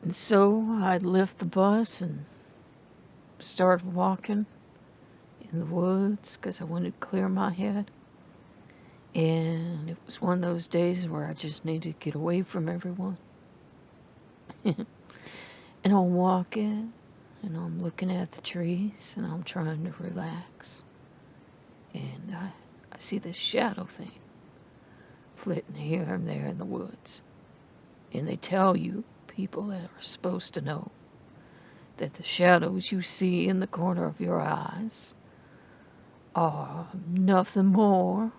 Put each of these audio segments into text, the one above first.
And so I left the bus and started walking in the woods because I wanted to clear my head. And it was one of those days where I just needed to get away from everyone. And I'm walking and I'm looking at the trees and I'm trying to relax. And I see this shadow thing flitting here and there in the woods. And they tell you, people that are supposed to know, that the shadows you see in the corner of your eyes are nothing more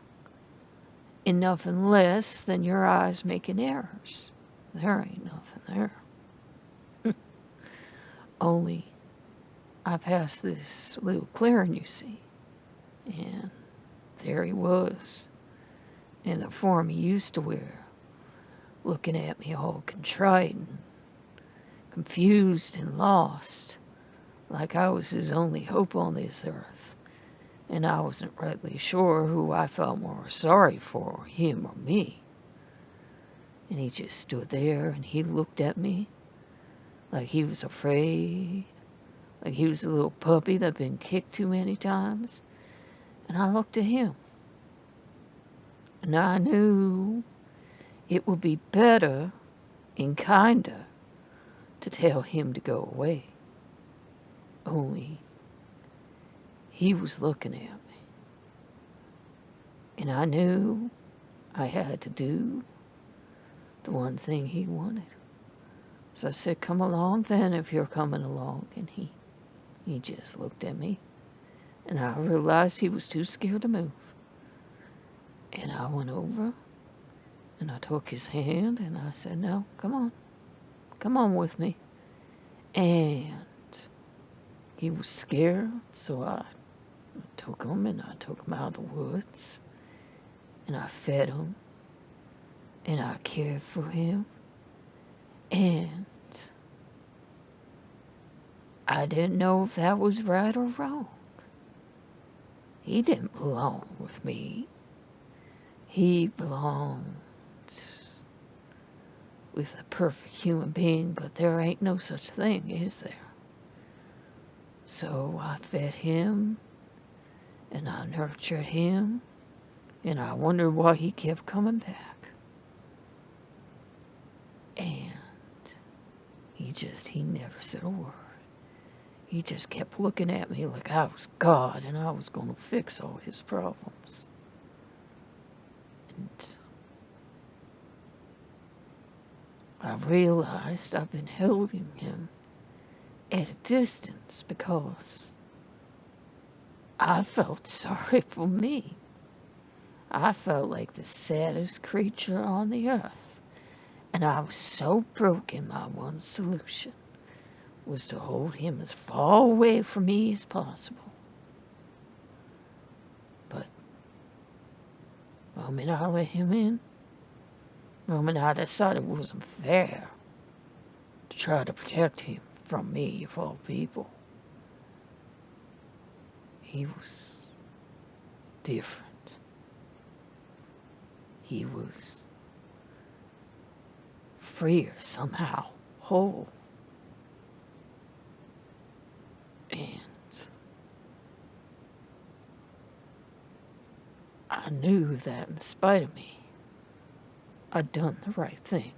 and nothing less than your eyes making errors. There ain't nothing there. Only I passed this little clearing, you see, and there he was, in the form he used to wear, looking at me all contrite and confused and lost, like I was his only hope on this earth, and I wasn't rightly sure who I felt more sorry for, him or me. And he just stood there and he looked at me like he was afraid, like he was a little puppy that'd been kicked too many times. And I looked at him, and I knew it would be better and kinder to tell him to go away. Only he was looking at me, and I knew I had to do the one thing he wanted. So I said, "Come along then if you're coming along." And he just looked at me, and I realized he was too scared to move. And I went over, and I took his hand, and I said, "No, come on with me." And he was scared, so I took him, and I took him out of the woods, and I fed him, and I cared for him, and I didn't know if that was right or wrong. He didn't belong with me. He belonged with a perfect human being, but there ain't no such thing, is there? So I fed him, and I nurtured him, and I wondered why he kept coming back. And he never said a word. He just kept looking at me like I was God and I was going to fix all his problems. And I realized I've been holding him at a distance because I felt sorry for me. I felt like the saddest creature on the earth. And I was so broken, my one solution was to hold him as far away from me as possible. But the moment I let him in, the moment I decided it wasn't fair to try to protect him from me, of all people, he was different. He was freer somehow, whole. And I knew that in spite of me, I'd done the right thing.